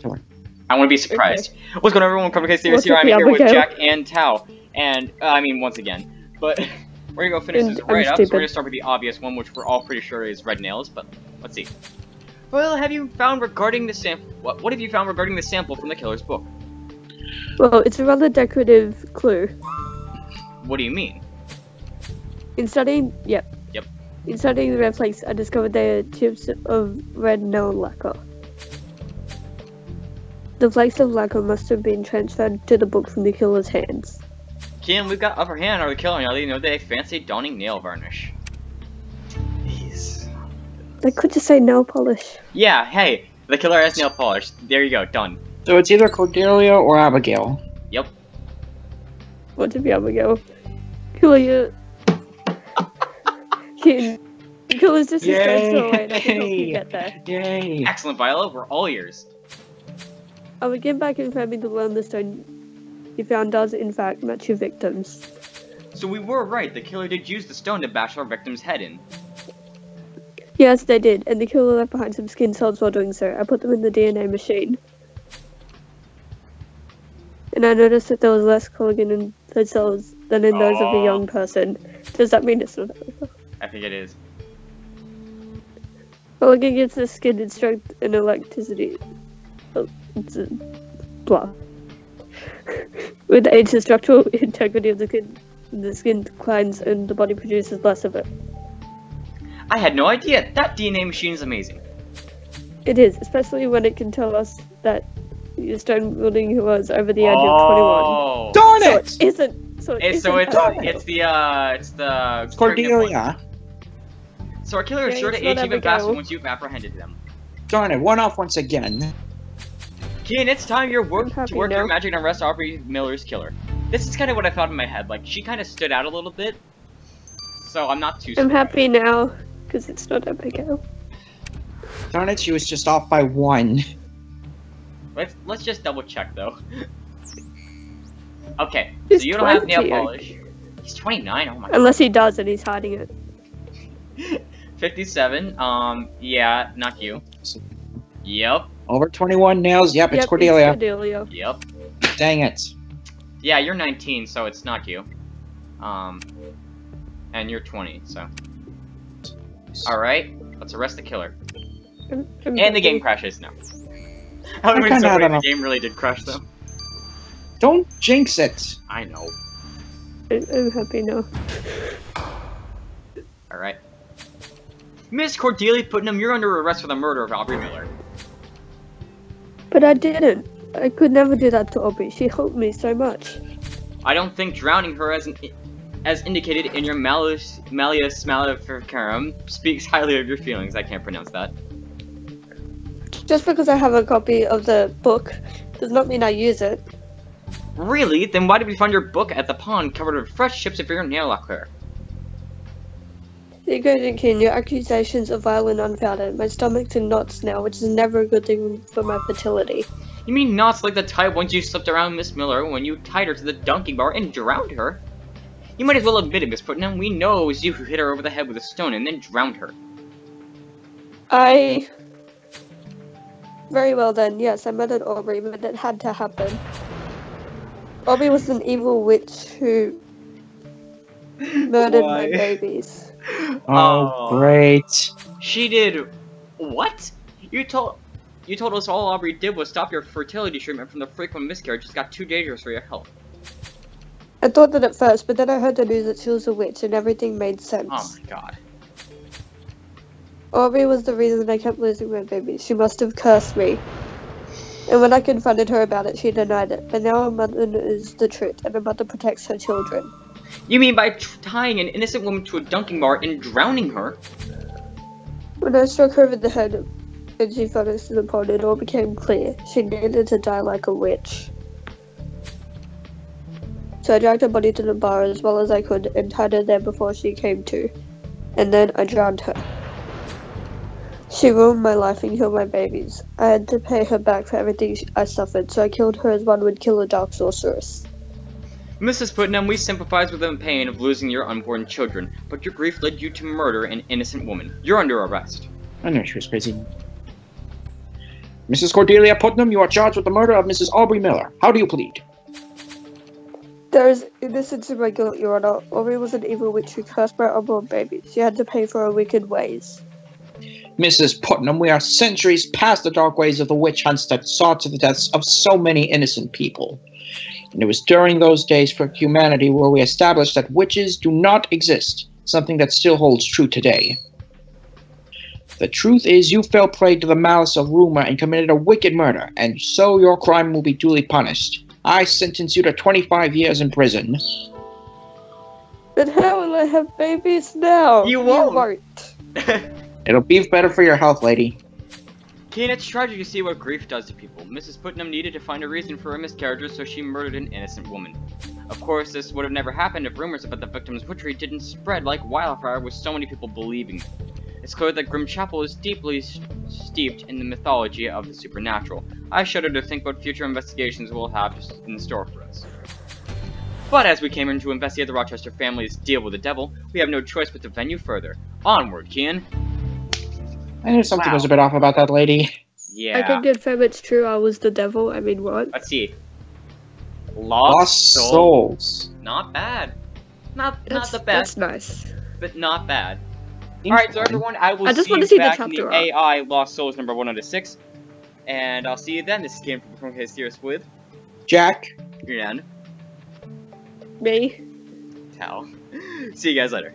Sure. I want to be surprised. Okay. What's going on, everyone? Welcome to Theorists here. I'm here with Jack and Tao. And, I mean, once again. But, we're gonna go finish this right up. So we're gonna start with the obvious one, which we're all pretty sure is red nails, but let's see. Well, have you found regarding the sample? What have you found regarding the sample from the killer's book? Well, it's a rather decorative clue. What do you mean? In studying, Yep. In studying the red flakes, I discovered they are chips of red nail lacquer. The flakes of lacquer must have been transferred to the book from the killer's hands. Kian, we've got upper hand on the killer. Now they know they fancy donning nail varnish. Jeez. They could just say nail polish. Yeah, hey, the killer has nail polish. There you go, done. So it's either Cordelia or Abigail. Yep. What to be Abigail? Killer, you. Killer's just a stone's throw away, and I can help you get there. Yay! Excellent, Viola. We're all ears. I will get back confirming the learn the stone you found does in fact match your victims. So we were right. The killer did use the stone to bash our victim's head in. Yes, they did, and the killer left behind some skin cells while doing so. I put them in the DNA machine. And I noticed that there was less collagen in the cells than in those of a young person. Does that mean it's not over? I think it is. Collagen gives the skin its strength and elasticity. Oh, it's a blah. With age, the structural integrity of the skin declines and the body produces less of it. I had no idea. That DNA machine is amazing. It is, especially when it can tell us that your stone wielding who was over the age of 21. Darn So it! it isn't. It's the Cordelia. So our killer is Yeah, sure to it's not age even Abigail. faster once you've apprehended them. Darn it! One off once again. Kian, it's time to work happy your now. magic and arrest Aubrey Miller's killer. This is kind of what I thought in my head. Like, she kind of stood out a little bit, so I'm not too surprised. I'm happy now, because it's not Abigail. Darn it! She was just off by one. Let's just double check though. Okay, He's so you don't have nail 20. polish. He's 29. Oh my god. Unless he does and he's hiding it. 57. Yeah, not you. Yep. Over 21 nails. Yep, it's Yep, Cordelia. It's Cordelia. Yep. Dang it. Yeah, you're 19, so it's not you. And you're 20, so. Alright, let's arrest the killer. I'm And the happy. game crashes now. I would have been so great if the game really did crash though. Don't jinx it. I know. I'm happy now. Alright. Miss Cordelia Putnam, you're under arrest for the murder of Aubrey Miller. But I didn't. I could never do that to Aubrey. She helped me so much. I don't think drowning her as indicated in your malleus maleficarum speaks highly of your feelings. I can't pronounce that. Just because I have a copy of the book does not mean I use it. Really? Then why did we find your book at the pond covered with fresh chips of your nail lacquer? The Agent King, your accusations are vile and unfounded. My stomach's in knots now, which is never a good thing for my fertility. You mean knots like the type once you slipped around Miss Miller when you tied her to the dunking bar and drowned her? You might as well admit it, Miss Putnam. We know it was you who hit her over the head with a stone and then drowned her. Very well then, yes, I murdered Aubrey, but it had to happen. Aubrey was an evil witch who murdered my babies. Oh, great. She did what? You told us all Aubrey did was stop your fertility treatment from the frequent miscarriages got too dangerous for your health. I thought that at first, but then I heard the news that she was a witch and everything made sense. Oh my god. Aubrey was the reason I kept losing my babies. She must have cursed me. And when I confronted her about it, she denied it. But now a mother knows the truth, and a mother protects her children. You mean by tying an innocent woman to a dunking bar and drowning her? When I struck her over the head and she fell into the pond, it all became clear. She needed to die like a witch. So I dragged her body to the bar as well as I could and tied her there before she came to. And then I drowned her. She ruined my life and killed my babies. I had to pay her back for everything I suffered, so I killed her as one would kill a dark sorceress. Mrs. Putnam, we sympathize with the pain of losing your unborn children, but your grief led you to murder an innocent woman. You're under arrest. I knew she was crazy. Mrs. Cordelia Putnam, you are charged with the murder of Mrs. Aubrey Miller. How do you plead? There is innocence in my guilt, Your Honor. Aubrey was an evil witch who cursed my unborn baby. She had to pay for her wicked ways. Mrs. Putnam, we are centuries past the dark ways of the witch hunts that saw to the deaths of so many innocent people. And it was during those days for humanity where we established that witches do not exist, something that still holds true today. The truth is you fell prey to the malice of rumor and committed a wicked murder, and so your crime will be duly punished. I sentence you to 25 years in prison. Then how will I have babies now? You won't. It'll be better for your health, lady. Kian, it's tragic to see what grief does to people. Mrs. Putnam needed to find a reason for her miscarriage, so she murdered an innocent woman. Of course, this would have never happened if rumors about the victim's witchery didn't spread like wildfire with so many people believing it. It's clear that Grim Chapel is deeply steeped in the mythology of the supernatural. I shudder to think what future investigations we'll have in store for us. But as we came in to investigate the Rochester family's deal with the devil, we have no choice but to venue further. Onward, Kian! I knew something was a bit off about that lady. Yeah. I can confirm it's true, I was the devil. I mean, what? Let's see. Lost Souls. Not bad. Not the best. That's nice. But not bad. Alright, so everyone, I will just see want you to see back the in the chapter AI Lost Souls number 106. And I'll see you then. This is Kian from Theorists with Jack. Kian. Me. Tal. See you guys later.